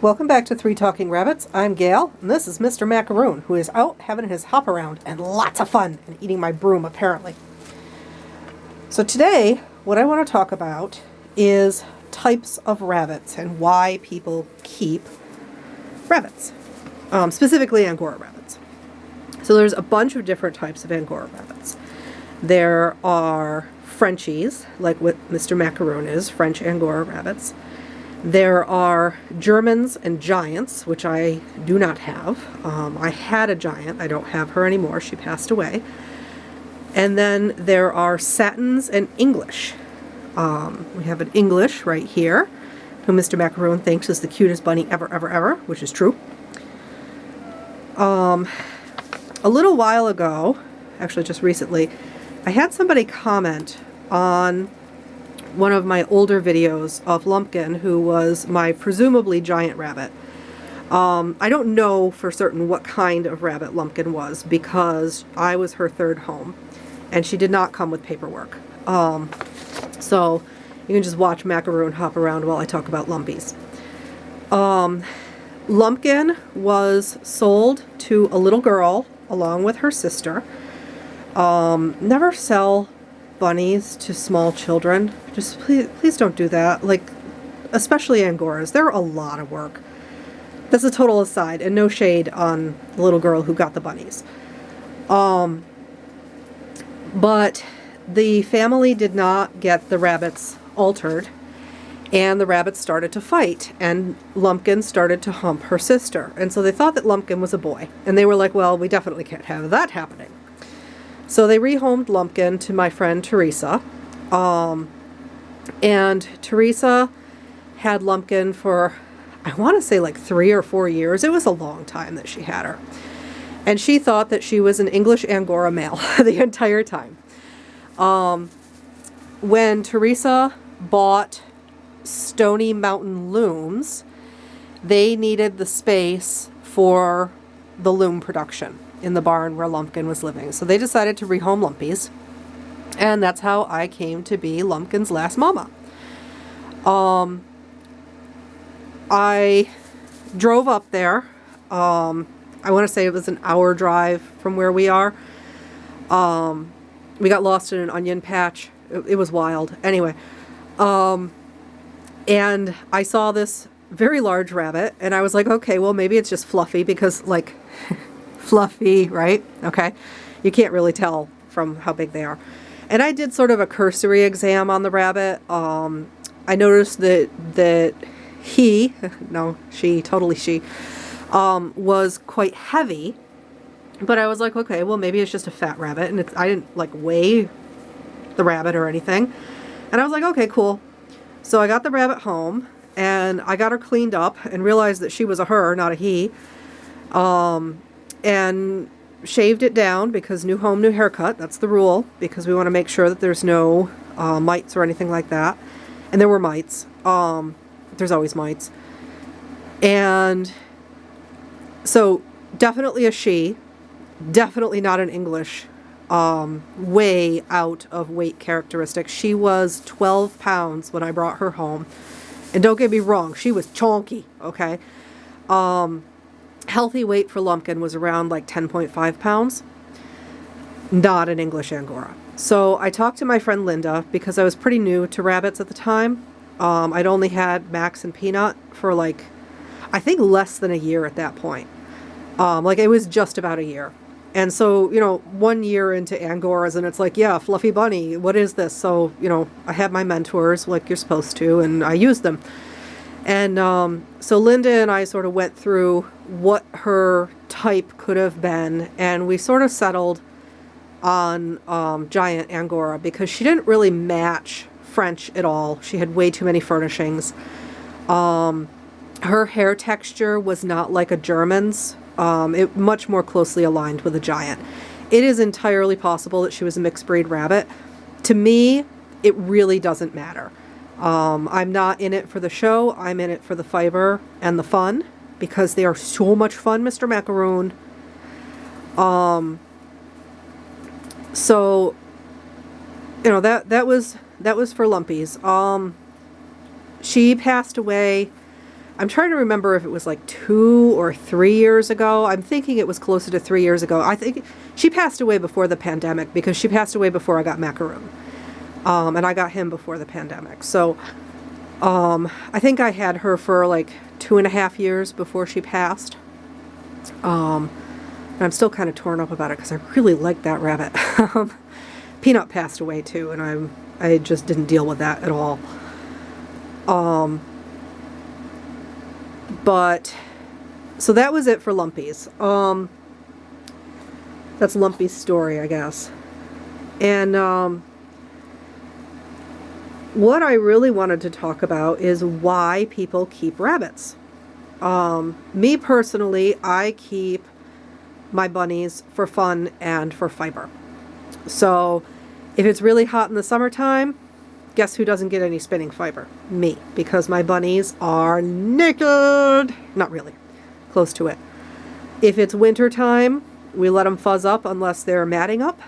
Welcome back to Three Talking Rabbits. I'm Gail, and this is Mr. Macaroon, who is out having his hop around and lots of fun and eating my broom, apparently. So today, what I want to talk about is types of rabbits and why people keep rabbits, specifically angora rabbits. So there's a bunch of different types of angora rabbits. There are Frenchies, like what Mr. Macaroon is, French angora rabbits. There are Germans and giants, which I do not have. I had a giant. I don't have her anymore. She passed away. And then there are Satins and English. We have an English right here, who Mr. Macaroon thinks is the cutest bunny ever, ever, ever, which is true. A little while ago, actually just recently, I had somebody comment on one of my older videos of Lumpkin, who was my presumably giant rabbit. I don't know for certain what kind of rabbit Lumpkin was because I was her third home and she did not come with paperwork. So you can just watch Macaroon hop around while I talk about lumpies. Lumpkin was sold to a little girl along with her sister. Never sell bunnies to small children. Just please don't do that. Like, especially Angoras. They're a lot of work. That's a total aside, and no shade on the little girl who got the bunnies. But the family did not get the rabbits altered, and the rabbits started to fight, and Lumpkin started to hump her sister. And so they thought that Lumpkin was a boy, and they were like, well, we definitely can't have that happening. So they rehomed Lumpkin to my friend Teresa. And Teresa had Lumpkin for, I want to say like 3 or 4 years. It was a long time that she had her. And she thought that she was an English Angora male the entire time. When Teresa bought Stony Mountain Looms, they needed the space for the loom production in the barn where Lumpkin was living. So they decided to rehome Lumpies. And that's how I came to be Lumpkin's last mama. I drove up there. I want to say it was an hour drive from where we are. We got lost in an onion patch. It was wild. Anyway, and I saw this very large rabbit, and I was like, okay, well, maybe it's just fluffy because, like, fluffy, right? Okay. You can't really tell from how big they are. And I did sort of a cursory exam on the rabbit. I noticed that he, no, she, totally she, was quite heavy. But I was like, okay, well, maybe it's just a fat rabbit. And I didn't, like, weigh the rabbit or anything. And I was like, okay, cool. So I got the rabbit home, and I got her cleaned up and realized that she was a her, not a he. And shaved it down because new home, new haircut. That's the rule, because we want to make sure that there's no mites or anything like that. And there were mites. There's always mites. And so definitely a she, definitely not an English, way out of weight characteristics. She was 12 pounds when I brought her home. And don't get me wrong, she was chonky, okay? Healthy weight for Lumpkin was around like 10.5 pounds. Not an English Angora. So I talked to my friend Linda because I was pretty new to rabbits at the time. I'd only had Max and Peanut for like, I think less than a year at that point. Like it was just about a year. And so, 1 year into Angoras and it's like, yeah, fluffy bunny, what is this? So, I had my mentors like you're supposed to, and I used them. And so Linda and I sort of went through what her type could have been, and we sort of settled on giant Angora because she didn't really match French at all. She had way too many furnishings. Her hair texture was not like a German's. It much more closely aligned with a giant. It is entirely possible that she was a mixed breed rabbit. To me, it really doesn't matter. I'm not in it for the show. I'm in it for the fiber and the fun because they are so much fun, Mr. Macaroon. So, that was for Lumpies. She passed away I'm trying to remember if it was like 2 or 3 years ago. I'm thinking it was closer to 3 years ago. I think she passed away before the pandemic because she passed away before I got Macaroon. And I got him before the pandemic. So I think I had her for like 2.5 years before she passed. And I'm still kind of torn up about it because I really like that rabbit. Peanut passed away too, and I just didn't deal with that at all. But so that was it for Lumpies. That's Lumpy's story, I guess. And what I really wanted to talk about is why people keep rabbits. Me personally, I keep my bunnies for fun and for fiber. So if it's really hot in the summertime, guess who doesn't get any spinning fiber? Me, because my bunnies are naked. Not really, close to it. If it's winter time, we let them fuzz up unless they're matting up.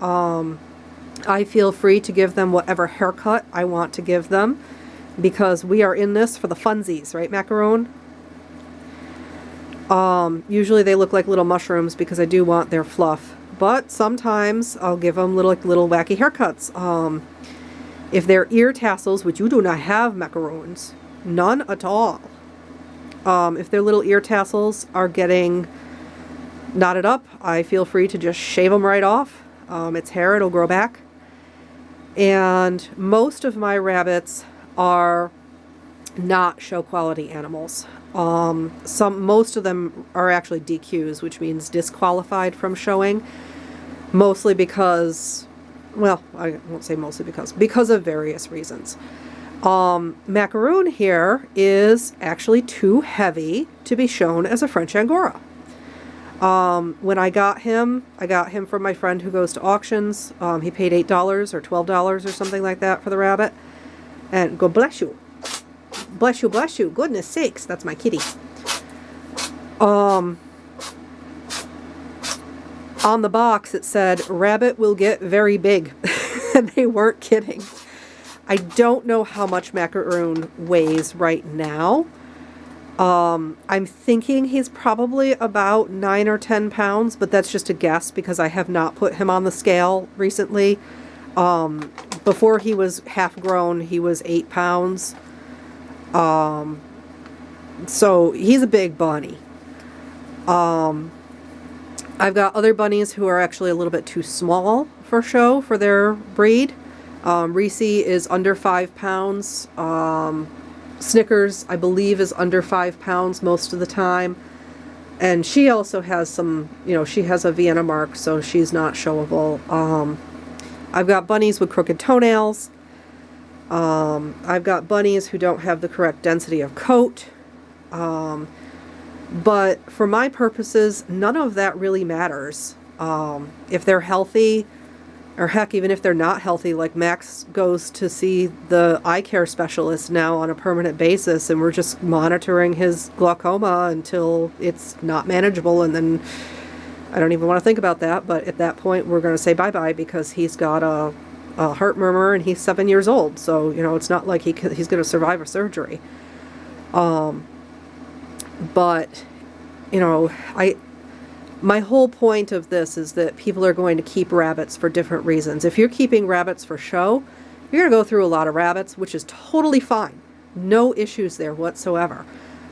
I feel free to give them whatever haircut I want to give them because we are in this for the funsies, right, Macaroon? Usually they look like little mushrooms because I do want their fluff, but sometimes I'll give them little wacky haircuts. If they're ear tassels, which you do not have, Macaroons, none at all. If their little ear tassels are getting knotted up, I feel free to just shave them right off. It's hair, it'll grow back. And most of my rabbits are not show quality animals. Most of them are actually DQs, which means disqualified from showing, mostly because, well, I won't say mostly because of various reasons. Macaroon here is actually too heavy to be shown as a French Angora. When I got him from my friend who goes to auctions. He paid $8 or $12 or something like that for the rabbit. And go bless you. Bless you, bless you. Goodness sakes, that's my kitty. On the box it said, rabbit will get very big. And they weren't kidding. I don't know how much Macaroon weighs right now. I'm thinking he's probably about 9 or 10 pounds, but that's just a guess because I have not put him on the scale recently. Before he was half grown, he was 8 pounds. So he's a big bunny. I've got other bunnies who are actually a little bit too small for show for their breed. Reese is under 5 pounds. Snickers, I believe, is under 5 pounds most of the time. And she also has some, she has a Vienna mark, so she's not showable. I've got bunnies with crooked toenails. I've got bunnies who don't have the correct density of coat. But for my purposes, none of that really matters. If they're healthy, or heck, even if they're not healthy, like Max goes to see the eye care specialist now on a permanent basis, and we're just monitoring his glaucoma until it's not manageable, and then I don't even want to think about that, but at that point we're going to say bye-bye because he's got a heart murmur and he's 7 years old, so, it's not like he's going to survive a surgery. But, my whole point of this is that people are going to keep rabbits for different reasons. If you're keeping rabbits for show, you're going to go through a lot of rabbits, which is totally fine. No issues there whatsoever.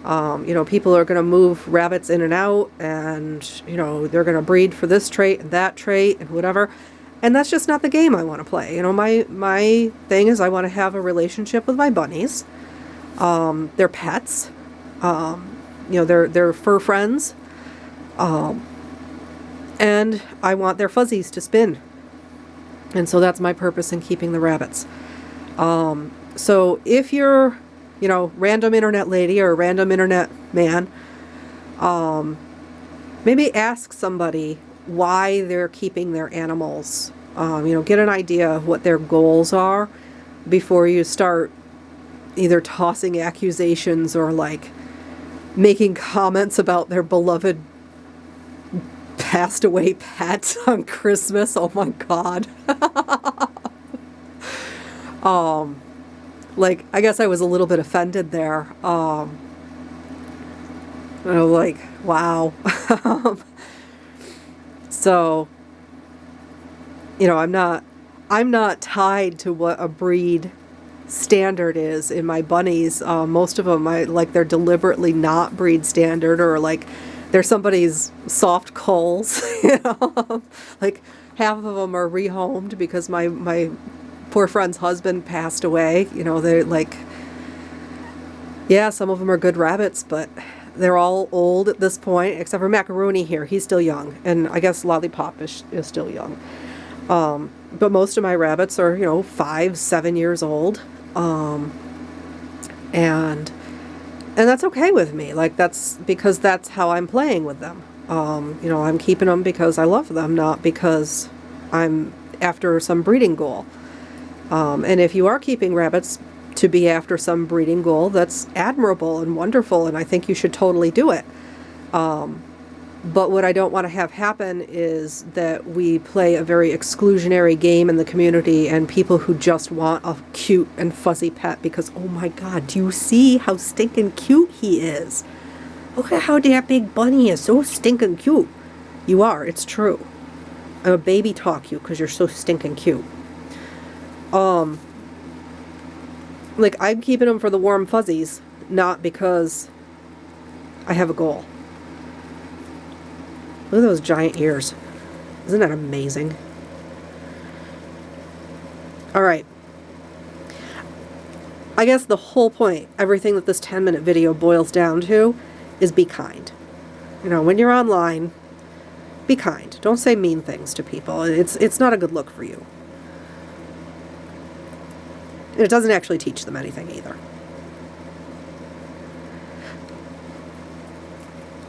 People are going to move rabbits in and out, and, they're going to breed for this trait and that trait and whatever. And that's just not the game I want to play. My thing is I want to have a relationship with my bunnies. They're pets. They're fur friends. And I want their fuzzies to spin. And so that's my purpose in keeping the rabbits. So if you're, random internet lady or random internet man, maybe ask somebody why they're keeping their animals. Get an idea of what their goals are before you start either tossing accusations or making comments about their beloved passed away pet on Christmas. Oh my God. I guess I was a little bit offended there. And I'm like, wow. So, you know, I'm not tied to what a breed standard is in my bunnies. Most of them, they're deliberately not breed standard, or like they're somebody's soft culls. You know, like half of them are rehomed because my poor friend's husband passed away. You know, they're like, yeah, some of them are good rabbits, but they're all old at this point, except for Macaroni here. He's still young, and I guess Lollipop is still young. But most of my rabbits are, you know, 5, 7 years old. And that's okay with me. Like, that's because that's how I'm playing with them. You know, I'm keeping them because I love them, not because I'm after some breeding goal. And if you are keeping rabbits to be after some breeding goal, that's admirable and wonderful, and I think you should totally do it. But what I don't want to have happen is that we play a very exclusionary game in the community, and people who just want a cute and fuzzy pet because, oh my God, do you see how stinking cute he is? Look at how that big bunny is, so stinking cute. You are, it's true. I'm a baby talk you because you're so stinking cute. Like, I'm keeping them for the warm fuzzies, not because I have a goal. Look at those giant ears. Isn't that amazing? All right. I guess the whole point, everything that this 10-minute video boils down to, is be kind. You know, when you're online, be kind. Don't say mean things to people. It's not a good look for you. And it doesn't actually teach them anything either.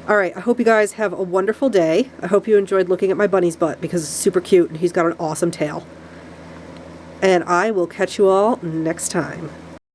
All right, I hope you guys have a wonderful day. I hope you enjoyed looking at my bunny's butt because it's super cute and he's got an awesome tail. And I will catch you all next time.